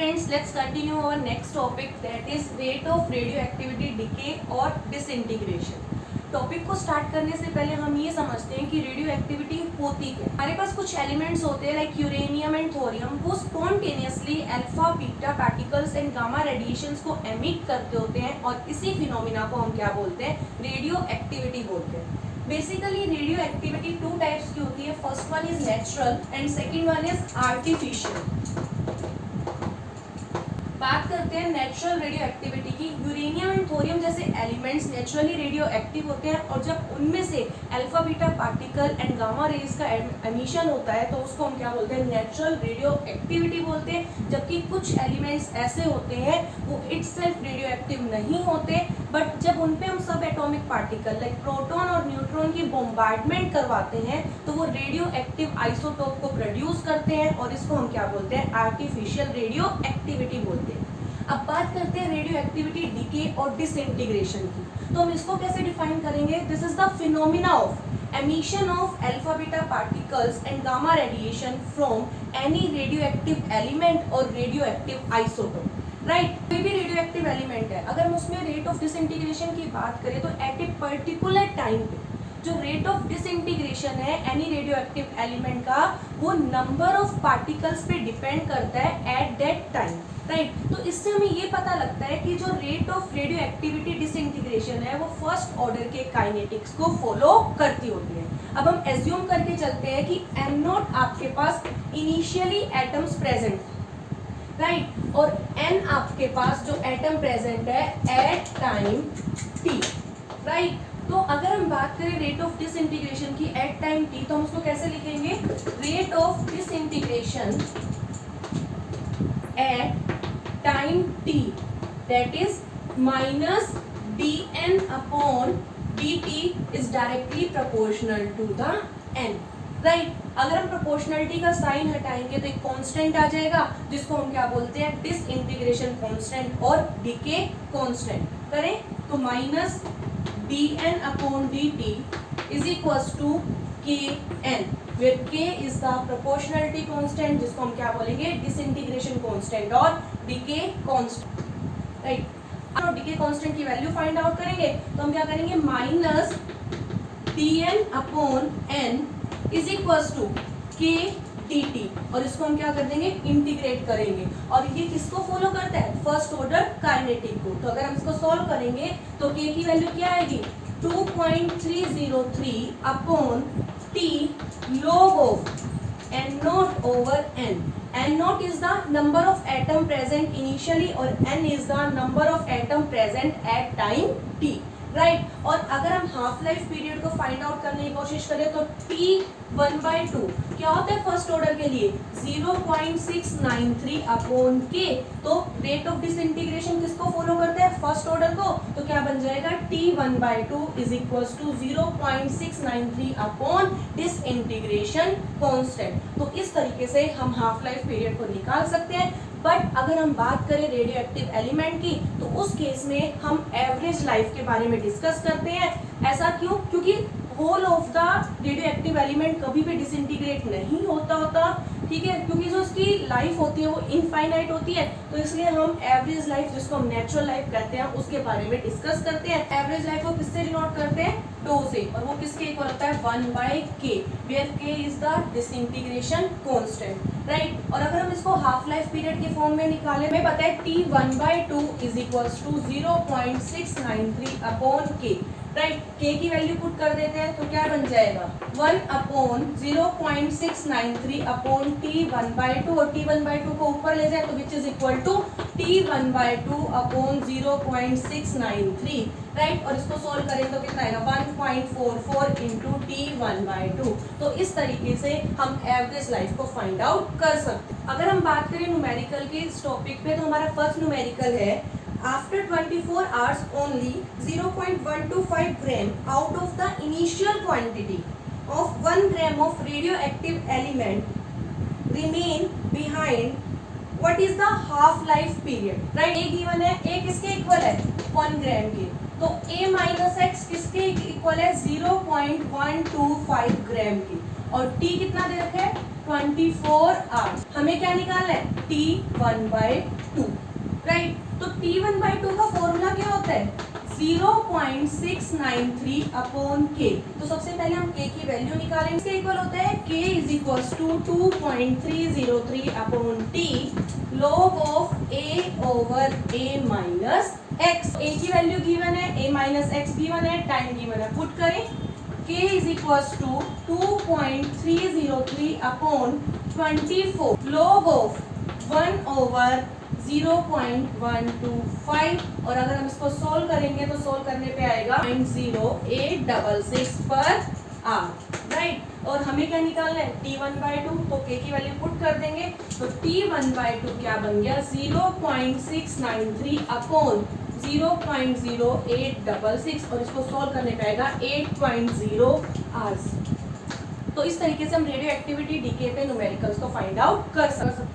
friends, let's continue our next topic, that is rate of radioactivity decay और disintegration. Topic को start करने से पहले हम ये समझते हैं कि रेडियो एक्टिविटी होती क्या है. हमारे पास कुछ एलिमेंट्स होते हैं लाइक यूरेनियम एंड थोरियम, वो spontaneously alpha beta particles and gamma radiations को एमिट करते होते हैं और इसी फिनोमिना को हम क्या बोलते हैं, रेडियो एक्टिविटी बोलते हैं. Basically radio activity two types की होती है. First one is natural and second one is artificial. बात करते हैं नेचुरल रेडियो एक्टिविटी की. यूरेनियम एंड थोरियम जैसे एलिमेंट्स नेचुरली रेडियो एक्टिव होते हैं और जब उनमें से alpha beta particle and gamma rays का एमिशन होता है तो उसको हम क्या बोलते हैं, नेचुरल रेडियो एक्टिविटी बोलते हैं. जबकि कुछ एलिमेंट्स ऐसे होते हैं वो इटसेल्फ रेडियो एक्टिव नहीं होते, बट जब उन पे हम सब एटॉमिक पार्टिकल लाइक प्रोटॉन और न्यूट्रॉन की बॉम्बार्डमेंट करवाते हैं तो वो रेडियो एक्टिव आइसोटोप को प्रोड्यूस करते हैं और इसको हम क्या बोलते हैं, आर्टिफिशियल रेडियो एक्टिविटी बोलते हैं. अब बात करते हैं रेडियो एक्टिविटी डीके और डिसइंटीग्रेशन की. तो हम इसको कैसे डिफाइन करेंगे. This is the phenomena of emission of alpha beta particles and gamma radiation from any radio active element और रेडियो एक्टिव आइसोटोप. राइट, कोई भी रेडियो एक्टिव एलिमेंट है, अगर हम उसमें रेट ऑफ डिसइंटीग्रेशन की बात करें तो एट ए पर्टिकुलर टाइम पे जो रेट ऑफ डिसइंटीग्रेशन है एनी रेडियो एक्टिव एलिमेंट का, वो नंबर ऑफ पार्टिकल्स पे डिपेंड करता है एट दैट टाइम. राइट, तो इससे हमें ये पता लगता है कि जो rate of radio activity disintegration है वो फर्स्ट ऑर्डर के काइनेटिक्स को फॉलो करती होती है. अब हम एज्यूम करके चलते हैं कि m नॉट आपके पास इनिशियली एटम्स प्रेजेंट, राइट, और n आपके पास जो एटम प्रेजेंट है एट टाइम t. राइट, तो अगर हम बात करें रेट ऑफ डिसइंटीग्रेशन की एट टाइम t, तो हम उसको कैसे लिखेंगे, rate of disintegration at time t, that is minus dn upon dt is directly proportional to the n. Right, अगर हम प्रोपोर्शनलिटी का साइन हटाएंगे तो एक कांस्टेंट आ जाएगा जिसको हम क्या बोलते हैं, डिसइंटीग्रेशन कांस्टेंट और डीके कांस्टेंट. करें तो minus dn upon dt is equals to kn, where k is the proportionality constant जिसको हम क्या बोलेंगे, disintegration constant और decay constant. राइट, और decay constant की वैल्यू फाइंड आउट करेंगे तो हम क्या करेंगे, minus dn upon n is equals to k dt, और इसको हम क्या कर देंगे, इंटीग्रेट करेंगे. और ये किसको फॉलो करता है, फर्स्ट ऑर्डर काइनेटिक को. तो अगर हम इसको सॉल्व करेंगे तो k की वैल्यू क्या आएगी, 2.303 upon t log of n naught over n. n naught is the number of atom present initially और n is the number of atom present at time t. Right, और अगर हम half life period को find out करने की कोशिश करें तो t 1/2 क्या होता है फर्स्ट ऑर्डर के लिए, 0.693 अपॉन k. तो रेट ऑफ डिसइंटीग्रेशन किसको फॉलो करता है, फर्स्ट ऑर्डर को. तो क्या बन जाएगा, t 1/2 is equals to 0.693 upon disintegration constant. तो इस तरीके से हम हाफ लाइफ पीरियड को निकाल सकते हैं. बट अगर हम बात करें रेडियो एक्टिव एलिमेंट की तो उस केस में हम एवरेज लाइफ के बारे में डिस्कस करते हैं. ऐसा क्यों, क्योंकि whole of the radioactive element कभी भी डिसइंटीग्रेट नहीं होता, ठीक है, क्योंकि जो उसकी लाइफ होती है वो इनफाइनाइट होती है. तो इसलिए हम एवरेज लाइफ जिसको हम नेचुरल लाइफ कहते हैं उसके बारे में डिस्कस करते हैं. एवरेज लाइफ को किससे डिनोट करते हैं, टो से, और वो किसके इक्वल होता है, 1/k, where k is the disintegration constant. Right, और अगर हम इसको हाफ लाइफ पीरियड के फॉर्म में निकालें, हमें पता है t 1/2 is equals to 0.693 upon k. Right, k की वैल्यू पुट कर देते हैं तो क्या बन जाएगा, 1 अपॉन 0.693 अपॉन t 1/2, और t 1/2 को ऊपर ले जाए तो which is equal to t 1/2 upon 0.693. Right, और इसको सोल्व करें तो कितना आएगा, 1.44 इंटू t 1/2. तो इस तरीके से हम एवरेज लाइफ को फाइंड आउट कर सकते हैं. अगर हम बात करें न्यूमेरिकल के इस टॉपिक पे तो हमारा फर्स्ट न्यूमेरिकल है, after 24 hours only 0.125 gram out of the initial quantity of 1 gram of radioactive element remain behind. What is the half life period? Right, a given है, a किसके इक्वल है, 1 ग्राम के. तो a माइनस एक्स किसके equal है, 0.125 ग्राम की. और t कितना दे रखा है, 24 आवर्स। हमें क्या निकालना है? T1/2, right. तो T1/2 का फॉर्मूला क्या होता है? 0.693 अपॉन K। तो सबसे पहले हम K की वैल्यू निकालेंगे। इसके इक्वल होता है K is equal to 2.303 upon T log of A over A minus X। A की वैल्यू गिवन है, A माइनस X गिवन है, टाइम गिवन है, पुट करें। K is equal to 2.303 upon 24 log of 1 over 0.125। और अगर हम इसको solve करेंगे तो सोल्व करने पे आएगा 0.0866 पर आवर, राइट। और हमें क्या निकालना है? T1/2। तो K की वैल्यू पुट कर देंगे। तो T1/2 क्या बन गया? 0.693 अपॉन 0.0866 और इसको सोल्व करने पे आएगा 8.0 आवर्स। तो इस तरीके से हम रेडियो एक्टिविटी डीके पे न्यूमेरिकल्स को फाइंड आउट कर सकते हैं।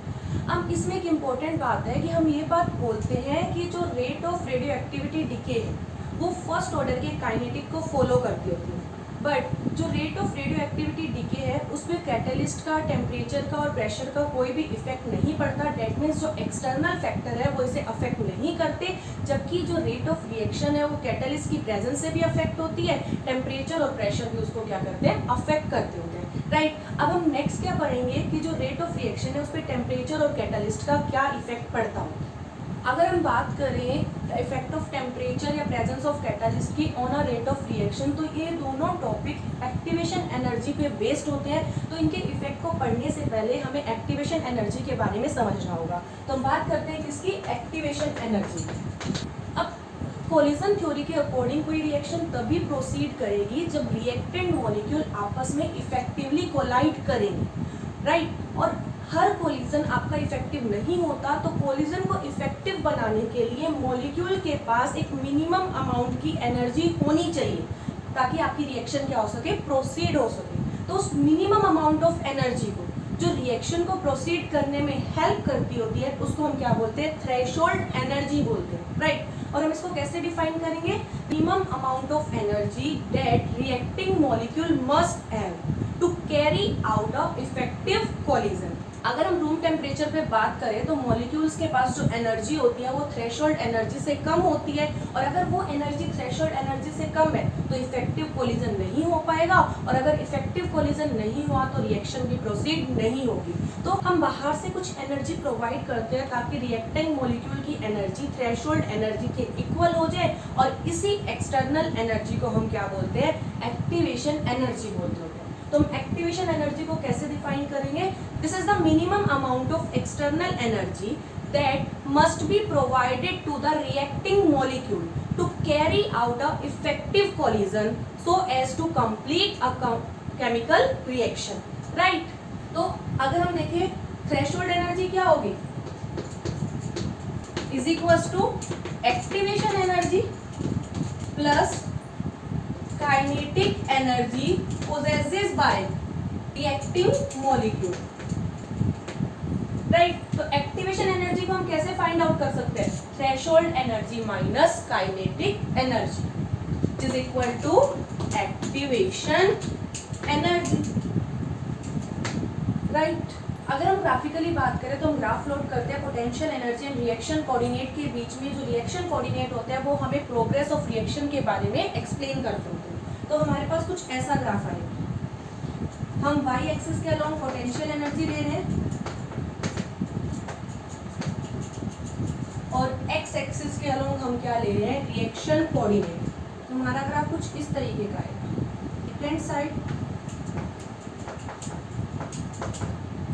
अब इसमें एक इम्पोर्टेंट बात है कि हम ये बात बोलते हैं कि जो rate of radio activity decay है वो फर्स्ट ऑर्डर के काइनेटिक को फॉलो करती होती है, बट जो rate of radio activity decay है उसमें कैटलिस्ट का, टेम्परेचर का और प्रेशर का कोई भी इफेक्ट नहीं पड़ता। डेट मीन्स जो एक्सटर्नल फैक्टर है वो इसे अफेक्ट नहीं करते, जबकि जो रेट ऑफ रिएक्शन है वो कैटलिस्ट की प्रेजेंस से भी अफेक्ट होती है, टेम्परेचर और प्रेशर भी उसको क्या करते हैं? अफेक्ट करते होते हैं, राइट। अब हम नेक्स्ट क्या पढ़ेंगे कि जो रेट ऑफ रिएक्शन है उस पर टेम्परेचर और कैटलिस्ट का क्या इफेक्ट पड़ता हो। अगर हम बात करें इफेक्ट ऑफ टेम्परेचर या प्रेजेंस ऑफ कैटलिस्ट की on a rate of reaction, तो ये दोनों टॉपिक एक्टिवेशन एनर्जी पे बेस्ड होते हैं। तो इनके इफेक्ट को पढ़ने से पहले हमें एक्टिवेशन एनर्जी के बारे में समझना होगा। तो हम बात करते हैं किसकी? Activation energy. अब कोलिजन थ्योरी के अकॉर्डिंग कोई रिएक्शन तभी प्रोसीड करेगी जब रिएक्टेंट मॉलिक्यूल आपस में इफेक्टिवली कोलाइड करेंगे, राइट। और हर कोलिजन आपका इफेक्टिव नहीं होता, तो कोलिजन को इफेक्टिव बनाने के लिए मॉलिक्यूल के पास एक मिनिमम अमाउंट की एनर्जी होनी चाहिए ताकि आपकी रिएक्शन क्या हो सके? प्रोसीड हो सके। तो उस मिनिमम अमाउंट ऑफ एनर्जी को जो रिएक्शन को प्रोसीड करने में हेल्प करती होती है उसको हम क्या बोलते हैं? थ्रेशोल्ड एनर्जी बोलते हैं, राइट। और हम इसको कैसे डिफाइन करेंगे? Minimum amount of energy that reacting molecule must have to carry out a effective collision. अगर हम रूम टेम्परेचर पे बात करें तो मॉलिक्यूल्स के पास जो एनर्जी होती है वो थ्रेशोल्ड एनर्जी से कम होती है, और अगर वो एनर्जी थ्रेशोल्ड एनर्जी से कम है तो इफेक्टिव कोलिजन नहीं हो पाएगा, और अगर इफेक्टिव कोलिजन नहीं हुआ तो रिएक्शन भी प्रोसीड नहीं होगी। तो हम बाहर से कुछ एनर्जी प्रोवाइड करते हैं ताकि रिएक्टिंग मॉलिक्यूल की एनर्जी थ्रेशोल्ड एनर्जी के इक्वल हो जाए, और इसी एक्सटर्नल एनर्जी को हम क्या बोलते हैं? एक्टिवेशन एनर्जी बोलते हैं। तो हम एक्टिवेशन एनर्जी को कैसे डिफाइन करेंगे? This is the minimum amount of external energy that must be provided to the reacting molecule to carry out a effective collision so as to complete a chemical reaction, right. तो अगर हम देखें threshold energy क्या होगी? Is equals to activation energy plus kinetic energy possessed by reacting molecule, right. तो activation energy को हम कैसे फाइंड आउट कर सकते हैं? Threshold energy minus kinetic energy is equal to activation energy, right. अगर हम ग्राफिकली बात करें तो हम ग्राफ प्लॉट करते हैं potential energy and reaction coordinate के बीच में। जो रिएक्शन कोऑर्डिनेट होता है वो हमें प्रोग्रेस ऑफ रिएक्शन के बारे में एक्सप्लेन करते होते हैं। तो हमारे पास कुछ ऐसा ग्राफ आएगा, हम y एक्सिस के अलोंग पोटेंशियल एनर्जी ले रहे हैं और x एक्सिस के अलोंग हम क्या ले रहे हैं? Reaction coordinate. तो हमारा ग्राफ कुछ इस तरीके का आएगा। Left side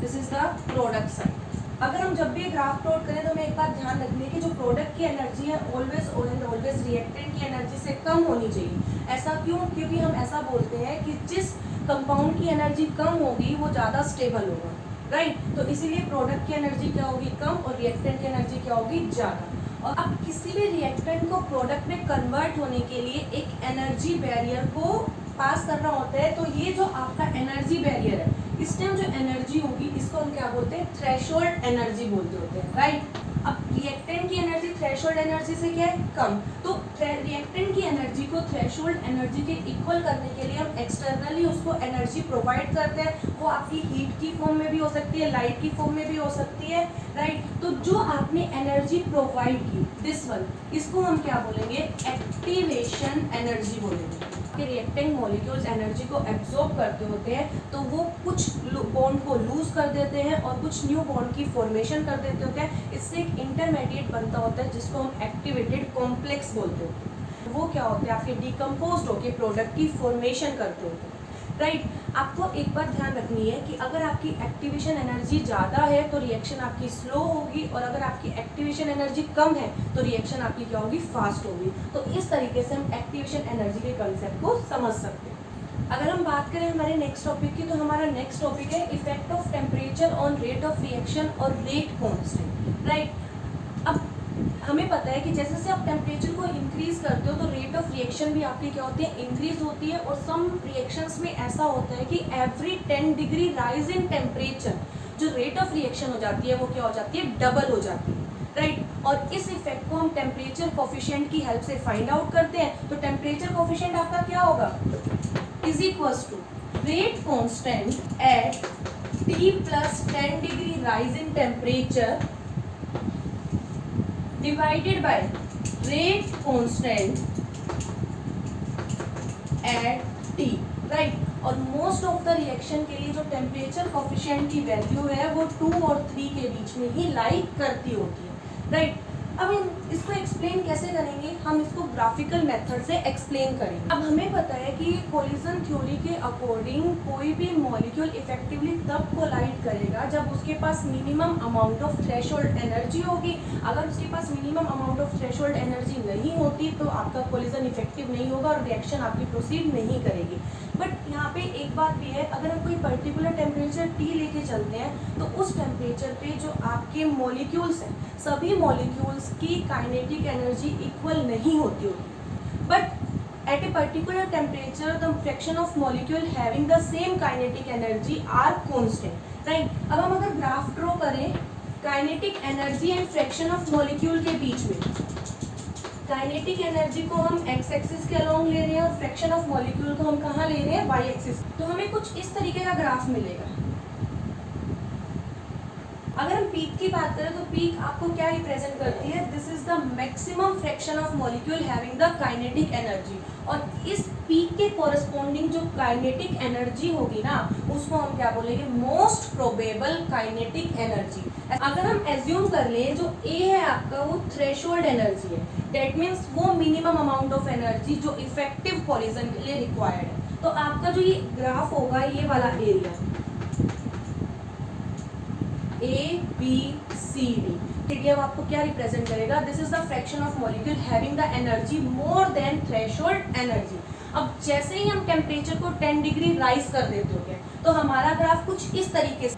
this is the product side. अगर हम जब भी ग्राफ प्लॉट करें तो हमें एक बात ध्यान रखनी है कि जो प्रोडक्ट की एनर्जी है ऑलवेज रिएक्टेंट की एनर्जी से कम होनी चाहिए। ऐसा क्यों? क्योंकि हम ऐसा बोलते हैं कि जिस कंपाउंड की एनर्जी कम होगी वो ज़्यादा स्टेबल होगा, राइट। तो इसीलिए प्रोडक्ट की एनर्जी क्या होगी? कम, और रिएक्टेंट की एनर्जी क्या होगी? ज़्यादा। और अब किसी भी रिएक्टेंट को प्रोडक्ट में कन्वर्ट होने के लिए एक एनर्जी बैरियर को पास करना होता है। तो ये जो आपका एनर्जी बैरियर है, इस टाइम जो एनर्जी होगी इसको हम क्या बोलते हैं? थ्रेशोल्ड एनर्जी बोलते होते हैं, राइट। अब रिएक्टेंट की एनर्जी थ्रेशोल्ड एनर्जी से क्या है, कम। तो रिएक्टेंट की एनर्जी को थ्रेशोल्ड एनर्जी के इक्वल करने के लिए हम एक्सटर्नली उसको एनर्जी प्रोवाइड करते हैं। वो आपकी हीट की फॉर्म में भी हो सकती है, लाइट की फॉर्म में भी हो सकती है, राइट। तो जो आपने एनर्जी प्रोवाइड की, दिस वन, इसको हम क्या बोलेंगे, एक्टिवेशन एनर्जी बोलेंगे। कि रिएक्टिंग मॉलिक्यूल्स एनर्जी को एब्जॉर्ब करते होते हैं, तो वो कुछ बॉन्ड को लूज कर देते हैं और कुछ न्यू बॉन्ड की फॉर्मेशन कर देते होते हैं। इससे एक इंटरमीडिएट बनता होता है जिसको हम एक्टिवेटेड कॉम्प्लेक्स बोलते होते हैं। वो क्या होते हैं, आपके डिकम्पोज्ड होकर प्रोडक्ट की फॉर्मेशन करते होते हैं, राइट। आपको एक बात ध्यान रखनी है कि अगर आपकी एक्टिवेशन एनर्जी ज़्यादा है तो रिएक्शन आपकी स्लो होगी, और अगर आपकी एक्टिवेशन एनर्जी कम है तो रिएक्शन आपकी क्या होगी, फास्ट होगी। तो इस तरीके से हम एक्टिवेशन एनर्जी के कंसेप्ट को समझ सकते हैं। अगर हम बात करें हमारे नेक्स्ट टॉपिक की, तो हमारा नेक्स्ट टॉपिक है effect of temperature on rate of reaction और रेट कॉन्स्टेंट, राइट। अब हमें पता है कि जैसे जैसे आप टेम्परेचर को इंक्रीज करते हो तो रेट ऑफ रिएक्शन भी आपकी क्या होती है, इंक्रीज होती है। और सम रिएक्शंस में ऐसा होता है कि every 10 degree rise in temperature जो रेट ऑफ रिएक्शन हो जाती है वो क्या हो जाती है, डबल हो जाती है, राइट। और इस इफेक्ट को हम टेम्परेचर कोफिशिएंट की हेल्प से फाइंड आउट करते हैं। तो टेम्परेचर कोफिशिएंट आपका क्या होगा, is equals to rate constant at T plus 10 degree rise in temperature divided by rate constant at T, right. और मोस्ट ऑफ द रिएक्शन के लिए जो टेम्परेचर कोफिशिएंट की वैल्यू है वो 2 और 3 के बीच में ही लाई करती होती है, राइट। अब इसको एक्सप्लेन कैसे करेंगे, हम इसको ग्राफिकल मेथड से एक्सप्लेन करेंगे। अब हमें पता है कि कोलिजन थ्योरी के अकॉर्डिंग कोई भी मॉलिक्यूल इफेक्टिवली तब कोलाइड करेगा जब उसके पास minimum amount of threshold energy होगी। अगर उसके पास minimum amount of threshold energy नहीं होती तो आपका कोलिजन इफेक्टिव नहीं होगा और रिएक्शन आपकी प्रोसीड नहीं करेगी। बट यहाँ पे एक बात भी है, अगर हम कोई पर्टिकुलर टेम्परेचर T लेके चलते हैं तो उस टेम्परेचर पे जो आपके मॉलिक्यूल्स हैं, सभी मॉलिक्यूल्स की काइनेटिक एनर्जी इक्वल नहीं होती, but at a particular temperature the fraction of molecule having the same kinetic energy are constant, right. अब हम अगर ग्राफ ड्रॉ करें kinetic energy and fraction of molecule के बीच में, काइनेटिक एनर्जी को हम एक्स एक्सिस के अलोंग ले रहे हैं और फ्रैक्शन ऑफ मॉलिक्यूल को हम कहाँ ले रहे हैं, वाई एक्सिस। तो हमें कुछ इस तरीके का ग्राफ मिलेगा। अगर हम पीक की बात करें तो पीक आपको क्या रिप्रेजेंट करती है, this is the maximum fraction of molecule having the kinetic energy. और इस पीक के कोरस्पॉन्डिंग जो काइनेटिक एनर्जी होगी ना, उसको हम क्या बोलेंगे, मोस्ट प्रोबेबल काइनेटिक एनर्जी। अगर हम एज्यूम कर लें जो ए है आपका वो थ्रेशोल्ड एनर्जी है, दैट मीन्स वो मिनिमम अमाउंट ऑफ एनर्जी जो इफेक्टिव कोलिजन के लिए रिक्वायर्ड है। तो आपका जो ये ग्राफ होगा, ये वाला एरिया ABCD, ठीक है, वो आपको क्या रिप्रेजेंट करेगा, this is the fraction of molecule having the energy more than threshold energy. अब जैसे ही हम टेम्परेचर को 10 डिग्री राइज कर देते होंगे तो हमारा ग्राफ कुछ इस तरीके से,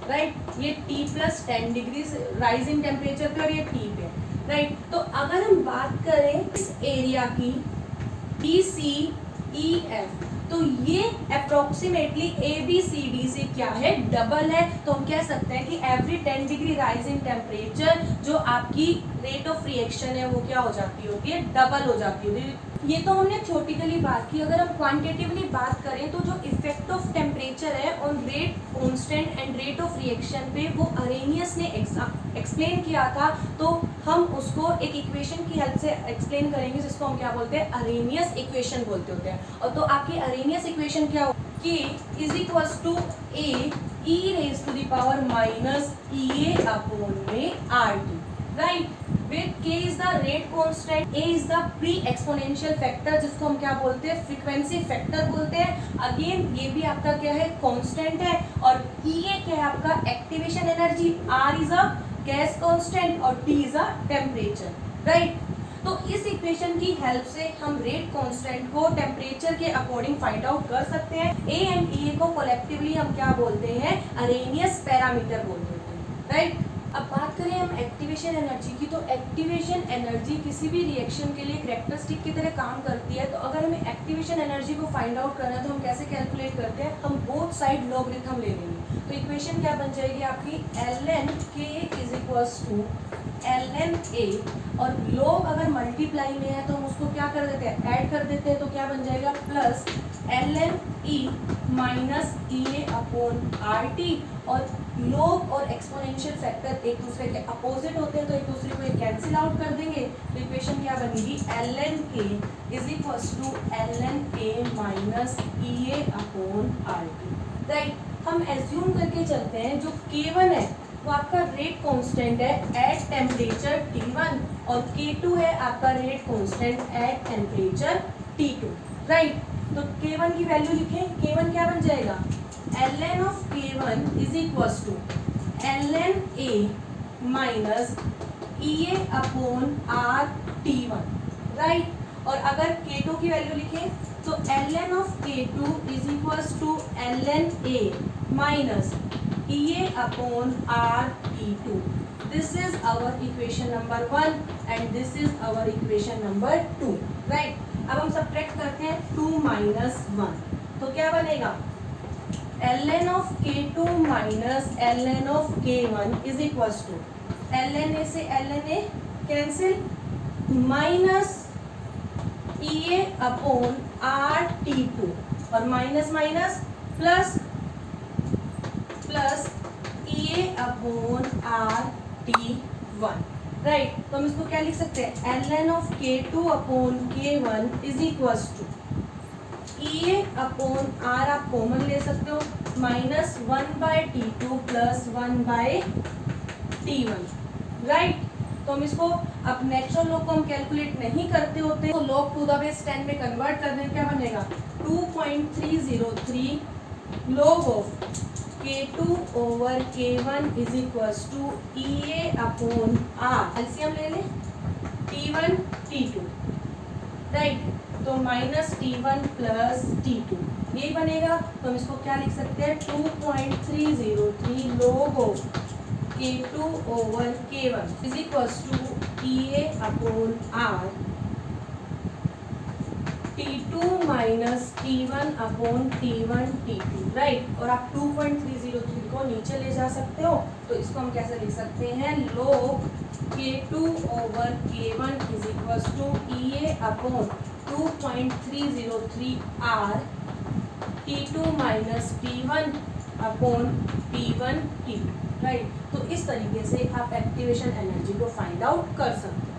राइट, ये T plus 10 degree rise in temperature पे और ये T पे, राइट। तो अगर हम बात करें इस एरिया की DCEF, तो ये अप्रोक्सीमेटली ABCD से क्या है, डबल है। तो हम कह सकते हैं कि every 10 degree rise in temperature जो आपकी रेट ऑफ रिएक्शन है वो क्या हो जाती होती है, डबल हो जाती होती है। ये तो हमने थ्योरेटिकली बात की। अगर हम क्वांटिटेटिवली बात करें तो जो इफेक्ट ऑफ टेम्परेचर है on rate constant and rate of reaction पे वो अरेनियस ने एक्सप्लेन किया था। तो हम उसको एक इक्वेशन की हेल्प से एक्सप्लेन करेंगे जिसको हम क्या बोलते हैं, अरेनियस इक्वेशन बोलते होते हैं। और तो आपकी अरेनियस इक्वेशन क्या हो, K is equals to A e raise to the power minus EA upon में RT, right. with K is the rate constant, A is the pre-exponential factor जिसको हम क्या बोलते हैं, फ्रीक्वेंसी फैक्टर बोलते हैं। अगेन ये भी आपका क्या है, कांस्टेंट है। और EA क्या है आपका, activation energy, R is a gas constant और T is a temperature, right. तो इस इक्वेशन की हेल्प से हम रेट कांस्टेंट को टेम्परेचर के अकॉर्डिंग फाइंड आउट कर सकते हैं। A एंड EA को कलेक्टिवली हम क्या बोलते हैं, अरेनियस पैरामीटर बोलते हैं, राइट। अब बात करें हम एक्टिवेशन एनर्जी की, तो एक्टिवेशन एनर्जी किसी भी रिएक्शन के लिए कैरेक्टरिस्टिक की तरह काम करती है। तो अगर हमें एक्टिवेशन एनर्जी को फाइंड आउट करना है तो हम कैसे कैलकुलेट करते हैं, हम बोथ बोथ साइड लॉगरिथम ले लेंगे। तो इक्वेशन क्या बन जाएगी आपकी, ln k is equals to ln a, और लोग अगर मल्टीप्लाई में है तो हम उसको क्या कर देते हैं, ऐड कर देते हैं, तो क्या बन जाएगा plus ln e minus e upon R T, और लोग और एक्सपोनेंशियल फैक्टर एक दूसरे के अपोजिट होते हैं तो एक दूसरे को कैंसिल आउट कर देंगे। तो इक्वेशन क्या बनेगी, ln k is equals to ln a minus e upon R T, right. हम एज्यूम करके चलते हैं जो k1 है वो आपका रेट कांस्टेंट है एट टेम्परेचर T1, और k2 है आपका rate constant at temperature T2, right. तो k1 की वैल्यू लिखें, k1 क्या बन जाएगा, ln of k1 is equals to ln a minus e upon R T1, right. और अगर k2 की वैल्यू लिखें तो ln of k2 is equals to ln a minus e upon R T2। This is our equation number 1 and this is our equation number 2, right. अब हम subtract करते हैं 2 minus 1, तो क्या बनेगा, ln of k2 minus ln of k1 is equals to ln a से ln a cancel, minus e upon R T2, और minus minus plus plus e upon R T1, right. तो हम इसको क्या लिख सकते हैं, ln of k2 upon k1 is equals to e upon R आप कॉमन ले सकते हो, minus 1/T2 plus 1/T1, right. तो हम इसको अब नेचुरल लॉग को हम कैलकुलेट नहीं करते होते तो लॉग टू द बेस 10 में कन्वर्ट कर दें, क्या बनेगा 2.303 log of k2 over k1 is equals to e upon R, LCM ले लें T1 T2, राइट। तो माइनस T1 प्लस T2 यही बनेगा। तो हम इसको क्या लिख सकते हैं, 2.303 log of k2 over k1 is equals to e upon R T2 minus T1 upon T1 T2, right. और आप 2.303 को नीचे ले जा सकते हो, तो इसको हम कैसे लिख सकते हैं, log k2 over k1 is equals to e upon 2.303 r T2 minus T1 upon T1 T2, right. तो इस तरीके से आप एक्टिवेशन एनर्जी को फाइंड आउट कर सकते हैं।